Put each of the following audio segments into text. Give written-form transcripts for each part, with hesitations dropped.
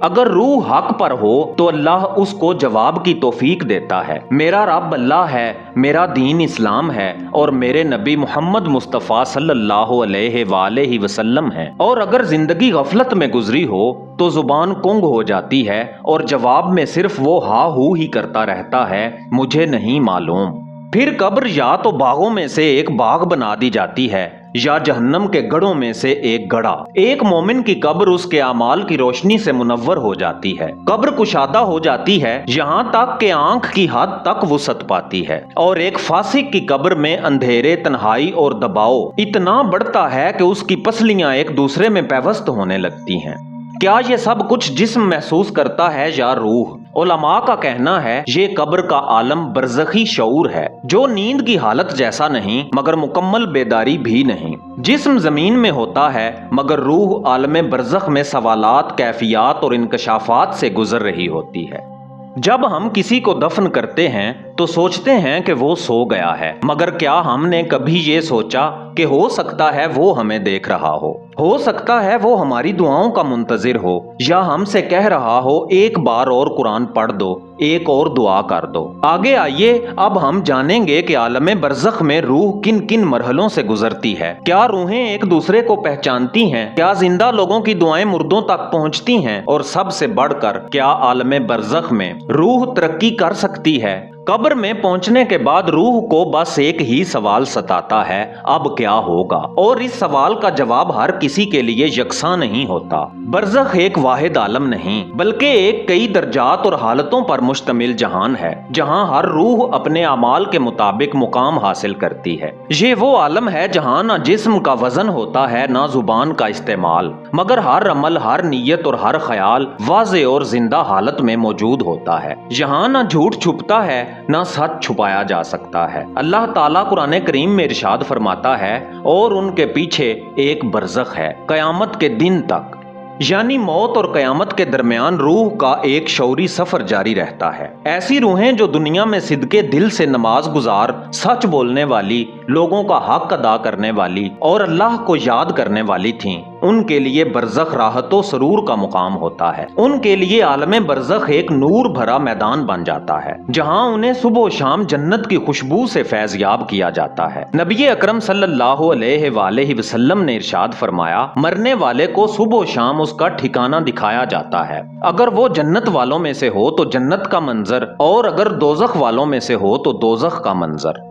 اگر روح حق پر ہو تو اللہ اس کو جواب کی توفیق دیتا ہے۔ میرا رب اللہ ہے، میرا دین اسلام ہے اور میرے نبی محمد مصطفیٰ صلی اللہ علیہ وآلہ وسلم ہے۔ اور اگر زندگی غفلت میں گزری ہو تو زبان گنگ ہو جاتی ہے اور جواب میں صرف وہ ہا ہو ہی کرتا رہتا ہے، مجھے نہیں معلوم۔ پھر قبر یا تو باغوں میں سے ایک باغ بنا دی جاتی ہے یا جہنم کے گڑھوں میں سے ایک گڑھا۔ ایک مومن کی قبر اس کے اعمال کی روشنی سے منور ہو جاتی ہے۔ قبر کشادہ ہو جاتی ہے یہاں تک کہ آنکھ کی حد تک وسعت پاتی ہے، اور ایک فاسق کی قبر میں اندھیرے، تنہائی اور دباؤ اتنا بڑھتا ہے کہ اس کی پسلیاں ایک دوسرے میں پیوست ہونے لگتی ہیں۔ کیا یہ سب کچھ جسم محسوس کرتا ہے یا روح؟ علماء کا کہنا ہے یہ قبر کا عالم برزخی شعور ہے، جو نیند کی حالت جیسا نہیں مگر مکمل بیداری بھی نہیں۔ جسم زمین میں ہوتا ہے مگر روح عالم برزخ میں سوالات، کیفیات اور انکشافات سے گزر رہی ہوتی ہے۔ جب ہم کسی کو دفن کرتے ہیں تو سوچتے ہیں کہ وہ سو گیا ہے، مگر کیا ہم نے کبھی یہ سوچا کہ ہو سکتا ہے وہ ہمیں دیکھ رہا ہو سکتا ہے وہ ہماری دعاؤں کا منتظر ہو، یا ہم سے کہہ رہا ہو ایک بار اور قرآن پڑھ دو، ایک اور دعا کر دو۔ آگے آئیے اب ہم جانیں گے کہ عالم برزخ میں روح کن کن مرحلوں سے گزرتی ہے۔ کیا روحیں ایک دوسرے کو پہچانتی ہیں؟ کیا زندہ لوگوں کی دعائیں مردوں تک پہنچتی ہیں؟ اور سب سے بڑھ کر کیا عالم برزخ میں روح ترقی کر سکتی ہے؟ قبر میں پہنچنے کے بعد روح کو بس ایک ہی سوال ستاتا ہے، اب کیا ہوگا؟ اور اس سوال کا جواب ہر کسی کے لیے یکساں نہیں ہوتا۔ برزخ ایک واحد عالم نہیں بلکہ ایک کئی درجات اور حالتوں پر مشتمل جہان ہے، جہاں ہر روح اپنے اعمال کے مطابق مقام حاصل کرتی ہے۔ یہ وہ عالم ہے جہاں نہ جسم کا وزن ہوتا ہے نہ زبان کا استعمال، مگر ہر عمل، ہر نیت اور ہر خیال واضح اور زندہ حالت میں موجود ہوتا ہے۔ یہاں نہ جھوٹ چھپتا ہے نہ سچ چھپایا جا سکتا ہے۔ اللہ تعالیٰ قرآن کریم میں ارشاد فرماتا ہے، اور ان کے پیچھے ایک برزخ ہے قیامت کے دن تک، یعنی موت اور قیامت کے درمیان روح کا ایک شعوری سفر جاری رہتا ہے۔ ایسی روحیں جو دنیا میں صدقے دل سے نماز گزار، سچ بولنے والی، لوگوں کا حق ادا کرنے والی اور اللہ کو یاد کرنے والی تھیں، ان کے لیے برزخ راحت و سرور کا مقام ہوتا ہے۔ ان کے لیے عالم برزخ ایک نور بھرا میدان بن جاتا ہے، جہاں انہیں صبح و شام جنت کی خوشبو سے فیض یاب کیا جاتا ہے۔ نبی اکرم صلی اللہ علیہ وآلہ وسلم نے ارشاد فرمایا، مرنے والے کو صبح و شام اس کا ٹھکانہ دکھایا جاتا ہے۔ اگر وہ جنت والوں میں سے ہو تو جنت کا منظر، اور اگر دوزخ والوں میں سے ہو تو دوزخ کا منظر۔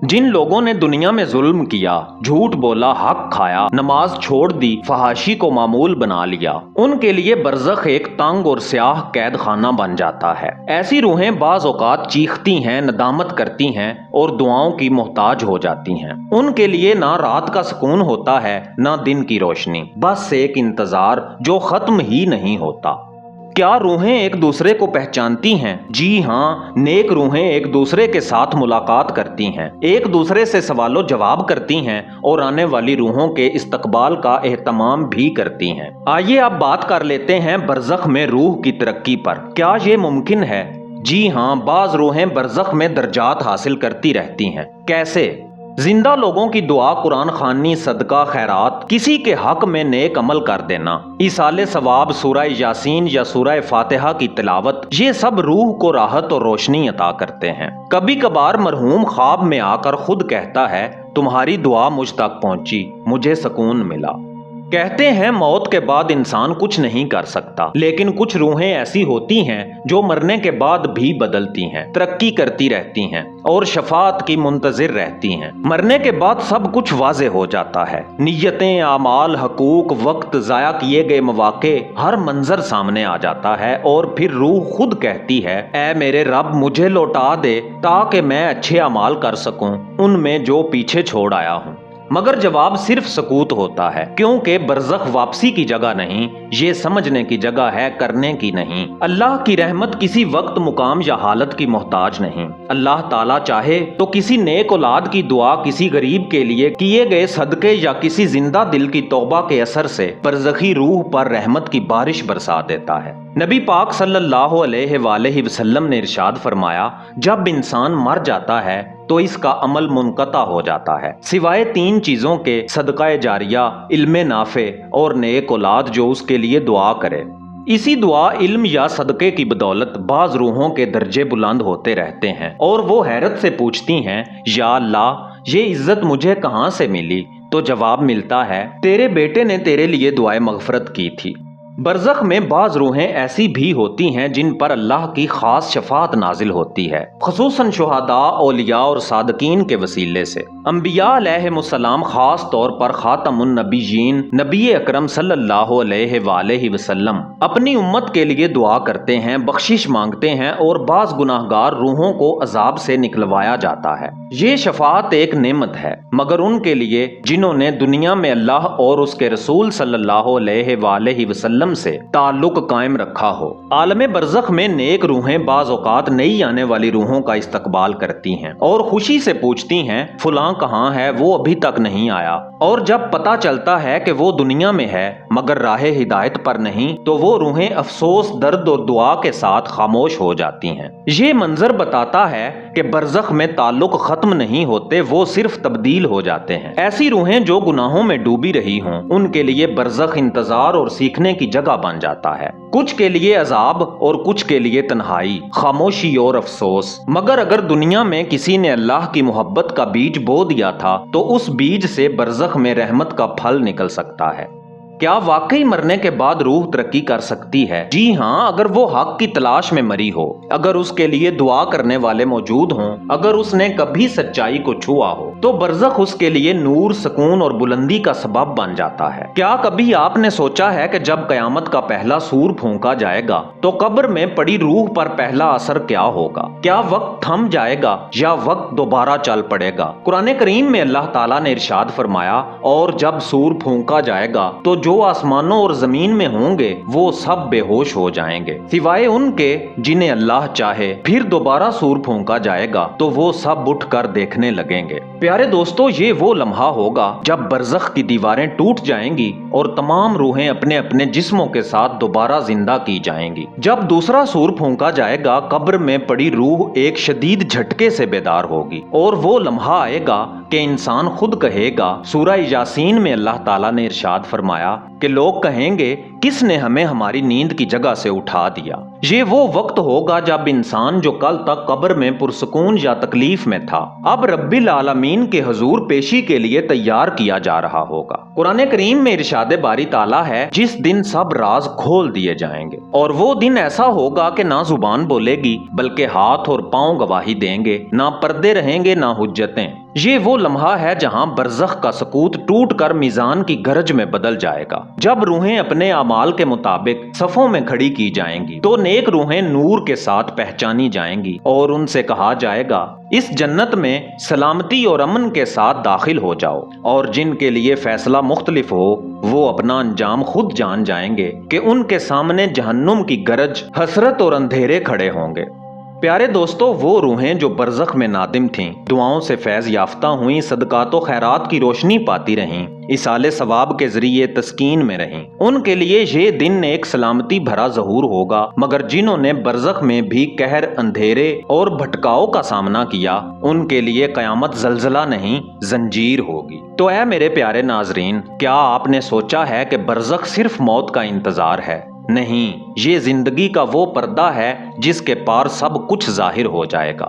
جن لوگوں نے دنیا میں ظلم کیا، جھوٹ بولا، حق کھایا، نماز چھوڑ دی، فحاشی کو معمول بنا لیا، ان کے لیے برزخ ایک تنگ اور سیاہ قید خانہ بن جاتا ہے۔ ایسی روحیں بعض اوقات چیختی ہیں، ندامت کرتی ہیں اور دعاؤں کی محتاج ہو جاتی ہیں۔ ان کے لیے نہ رات کا سکون ہوتا ہے نہ دن کی روشنی، بس ایک انتظار جو ختم ہی نہیں ہوتا۔ کیا روحیں ایک دوسرے کو پہچانتی ہیں؟ جی ہاں، نیک روحیں ایک دوسرے کے ساتھ ملاقات کرتی ہیں، ایک دوسرے سے سوال و جواب کرتی ہیں اور آنے والی روحوں کے استقبال کا اہتمام بھی کرتی ہیں۔ آئیے اب بات کر لیتے ہیں برزخ میں روح کی ترقی پر۔ کیا یہ ممکن ہے؟ جی ہاں، بعض روحیں برزخ میں درجات حاصل کرتی رہتی ہیں۔ کیسے؟ زندہ لوگوں کی دعا، قرآن خوانی، صدقہ، خیرات، کسی کے حق میں نیک عمل کر دینا، ایصال ثواب، سورہ یاسین یا سورہ فاتحہ کی تلاوت، یہ سب روح کو راحت اور روشنی عطا کرتے ہیں۔ کبھی کبھار مرحوم خواب میں آ کر خود کہتا ہے، تمہاری دعا مجھ تک پہنچی، مجھے سکون ملا۔ کہتے ہیں موت کے بعد انسان کچھ نہیں کر سکتا، لیکن کچھ روحیں ایسی ہوتی ہیں جو مرنے کے بعد بھی بدلتی ہیں، ترقی کرتی رہتی ہیں اور شفاعت کی منتظر رہتی ہیں۔ مرنے کے بعد سب کچھ واضح ہو جاتا ہے، نیتیں، اعمال، حقوق، وقت، ضائع کیے گئے مواقع، ہر منظر سامنے آ جاتا ہے، اور پھر روح خود کہتی ہے، اے میرے رب مجھے لوٹا دے تاکہ میں اچھے اعمال کر سکوں ان میں جو پیچھے چھوڑ آیا ہوں۔ مگر جواب صرف سکوت ہوتا ہے، کیونکہ برزخ واپسی کی جگہ نہیں، یہ سمجھنے کی جگہ ہے، کرنے کی نہیں۔ اللہ کی رحمت کسی وقت، مقام یا حالت کی محتاج نہیں۔ اللہ تعالیٰ چاہے تو کسی نیک اولاد کی دعا، کسی غریب کے لیے کیے گئے صدقے یا کسی زندہ دل کی توبہ کے اثر سے برزخی روح پر رحمت کی بارش برسا دیتا ہے۔ نبی پاک صلی اللہ علیہ وآلہ وسلم نے ارشاد فرمایا، جب انسان مر جاتا ہے تو اس کا عمل منقطع ہو جاتا ہے، سوائے 3 چیزوں کے، صدقہ جاریہ، علم نافع اور نیک اولاد جو اس کے لیے دعا کرے۔ اسی دعا، علم یا صدقے کی بدولت بعض روحوں کے درجے بلند ہوتے رہتے ہیں اور وہ حیرت سے پوچھتی ہیں، یا اللہ یہ عزت مجھے کہاں سے ملی؟ تو جواب ملتا ہے، تیرے بیٹے نے تیرے لیے دعائے مغفرت کی تھی۔ برزخ میں بعض روحیں ایسی بھی ہوتی ہیں جن پر اللہ کی خاص شفاعت نازل ہوتی ہے، خصوصاً شہداء، اولیاء اور صادقین کے وسیلے سے۔ انبیاء علیہ السلام، خاص طور پر خاتم النبیین نبی اکرم صلی اللہ علیہ وآلہ وسلم، اپنی امت کے لیے دعا کرتے ہیں، بخشش مانگتے ہیں اور بعض گناہگار روحوں کو عذاب سے نکلوایا جاتا ہے۔ یہ شفاعت ایک نعمت ہے، مگر ان کے لیے جنہوں نے دنیا میں اللہ اور اس کے رسول صلی اللہ علیہ وآلہ وسلم سے تعلق قائم رکھا ہو۔ عالم برزخ میں نیک روحیں بعض اوقات نئی آنے والی روحوں کا استقبال کرتی ہیں اور خوشی سے پوچھتی ہیں، فلاں کہاں ہے؟ وہ ابھی تک نہیں آیا۔ اور جب پتہ چلتا ہے کہ وہ دنیا میں ہے مگر راہ ہدایت پر نہیں، تو وہ روحیں افسوس، درد اور دعا کے ساتھ خاموش ہو جاتی ہیں۔ یہ منظر بتاتا ہے کہ برزخ میں تعلق ختم نہیں ہوتے، وہ صرف تبدیل ہو جاتے ہیں۔ ایسی روحیں جو گناہوں میں ڈوبی رہی ہوں، ان کے لیے برزخ انتظار اور سیکھنے کی جگہ بن جاتا ہے۔ کچھ کے لیے عذاب اور کچھ کے لیے تنہائی، خاموشی اور افسوس۔ مگر اگر دنیا میں کسی نے اللہ کی محبت کا بیج بو دیا تھا تو اس بیج سے برزخ میں رحمت کا پھل نکل سکتا ہے۔ کیا واقعی مرنے کے بعد روح ترقی کر سکتی ہے؟ جی ہاں، اگر وہ حق کی تلاش میں مری ہو، اگر اس کے لیے دعا کرنے والے موجود ہوں، اگر اس نے کبھی سچائی کو چھوا ہو، تو برزخ اس کے لیے نور، سکون اور بلندی کا سبب بن جاتا ہے۔ کیا کبھی آپ نے سوچا ہے کہ جب قیامت کا پہلا سور پھونکا جائے گا تو قبر میں پڑی روح پر پہلا اثر کیا ہوگا؟ کیا وقت تھم جائے گا یا وقت دوبارہ چل پڑے گا؟ قرآن کریم میں اللہ تعالیٰ نے ارشاد فرمایا، اور جب سور پھونکا جائے گا تو جو آسمانوں اور زمین میں ہوں گے وہ سب بے ہوش ہو جائیں گے سوائے ان کے جنہیں اللہ چاہے۔ پھر دوبارہ سور پھونکا جائے گا تو وہ سب اٹھ کر دیکھنے لگیں گے۔ پیارے دوستو، یہ وہ لمحہ ہوگا جب برزخ کی دیواریں ٹوٹ جائیں گی اور تمام روحیں اپنے اپنے جسموں کے ساتھ دوبارہ زندہ کی جائیں گی۔ جب دوسرا سور پھونکا جائے گا، قبر میں پڑی روح ایک شدید جھٹکے سے بیدار ہوگی اور وہ لمحہ آئے گا کہ انسان خود کہے گا۔ سورہ یاسین میں اللہ تعالیٰ نے ارشاد فرمایا کہ لوگ کہیں گے، کس نے ہمیں ہماری نیند کی جگہ سے اٹھا دیا؟ یہ وہ وقت ہوگا جب انسان جو کل تک قبر میں پرسکون یا تکلیف میں تھا، اب رب العالمین کے حضور پیشی کے لیے تیار کیا جا رہا ہوگا۔ قرآن کریم میں ارشاد باری تعالیٰ ہے، جس دن سب راز کھول دیے جائیں گے، اور وہ دن ایسا ہوگا کہ نہ زبان بولے گی بلکہ ہاتھ اور پاؤں گواہی دیں گے، نہ پردے رہیں گے نہ حجتیں۔ یہ وہ لمحہ ہے جہاں برزخ کا سکوت ٹوٹ کر میزان کی گرج میں بدل جائے گا۔ جب روحیں اپنے اعمال کے مطابق صفوں میں کھڑی کی جائیں گی تو نیک روحیں نور کے ساتھ پہچانی جائیں گی اور ان سے کہا جائے گا، اس جنت میں سلامتی اور امن کے ساتھ داخل ہو جاؤ۔ اور جن کے لیے فیصلہ مختلف ہو، وہ اپنا انجام خود جان جائیں گے کہ ان کے سامنے جہنم کی گرج، حسرت اور اندھیرے کھڑے ہوں گے۔ پیارے دوستو، وہ روحیں جو برزخ میں نادم تھیں، دعاؤں سے فیض یافتہ ہوئیں، صدقات و خیرات کی روشنی پاتی رہیں، ایصال ثواب کے ذریعے تسکین میں رہیں، ان کے لیے یہ دن ایک سلامتی بھرا ظہور ہوگا۔ مگر جنہوں نے برزخ میں بھی قہر، اندھیرے اور بھٹکاؤ کا سامنا کیا، ان کے لیے قیامت زلزلہ نہیں، زنجیر ہوگی۔ تو اے میرے پیارے ناظرین، کیا آپ نے سوچا ہے کہ برزخ صرف موت کا انتظار ہے؟ نہیں، یہ زندگی کا وہ پردہ ہے جس کے پار سب کچھ ظاہر ہو جائے گا۔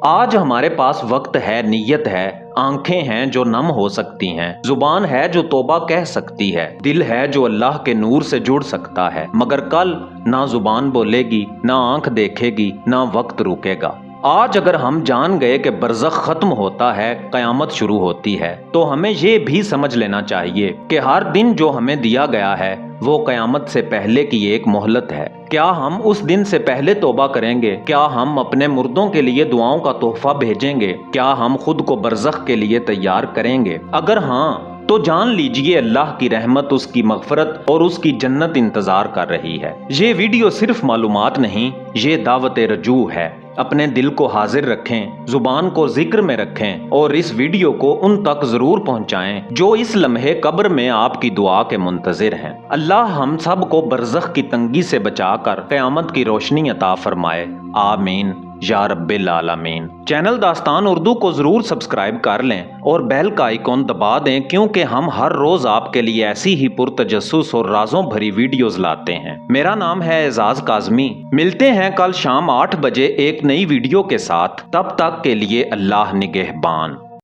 آج ہمارے پاس وقت ہے، نیت ہے، آنکھیں ہیں جو نم ہو سکتی ہیں، زبان ہے جو توبہ کہہ سکتی ہے، دل ہے جو اللہ کے نور سے جڑ سکتا ہے، مگر کل نہ زبان بولے گی، نہ آنکھ دیکھے گی، نہ وقت رکے گا۔ آج اگر ہم جان گئے کہ برزخ ختم ہوتا ہے، قیامت شروع ہوتی ہے، تو ہمیں یہ بھی سمجھ لینا چاہیے کہ ہر دن جو ہمیں دیا گیا ہے وہ قیامت سے پہلے کی ایک مہلت ہے۔ کیا ہم اس دن سے پہلے توبہ کریں گے؟ کیا ہم اپنے مردوں کے لیے دعاؤں کا تحفہ بھیجیں گے؟ کیا ہم خود کو برزخ کے لیے تیار کریں گے؟ اگر ہاں تو جان لیجئے اللہ کی رحمت، اس کی مغفرت اور اس کی جنت انتظار کر رہی ہے۔ یہ ویڈیو صرف معلومات نہیں، یہ دعوت رجوع ہے۔ اپنے دل کو حاضر رکھیں، زبان کو ذکر میں رکھیں اور اس ویڈیو کو ان تک ضرور پہنچائیں جو اس لمحے قبر میں آپ کی دعا کے منتظر ہیں۔ اللہ ہم سب کو برزخ کی تنگی سے بچا کر قیامت کی روشنی عطا فرمائے، آمین۔ یا رب العالمین۔ چینل داستان اردو کو ضرور سبسکرائب کر لیں اور بیل کا آئیکن دبا دیں، کیونکہ ہم ہر روز آپ کے لیے ایسی ہی پرتجسس اور رازوں بھری ویڈیوز لاتے ہیں۔ میرا نام ہے اعزاز کاظمی۔ ملتے ہیں کل شام 8 بجے ایک نئی ویڈیو کے ساتھ، تب تک کے لیے اللہ نگہبان۔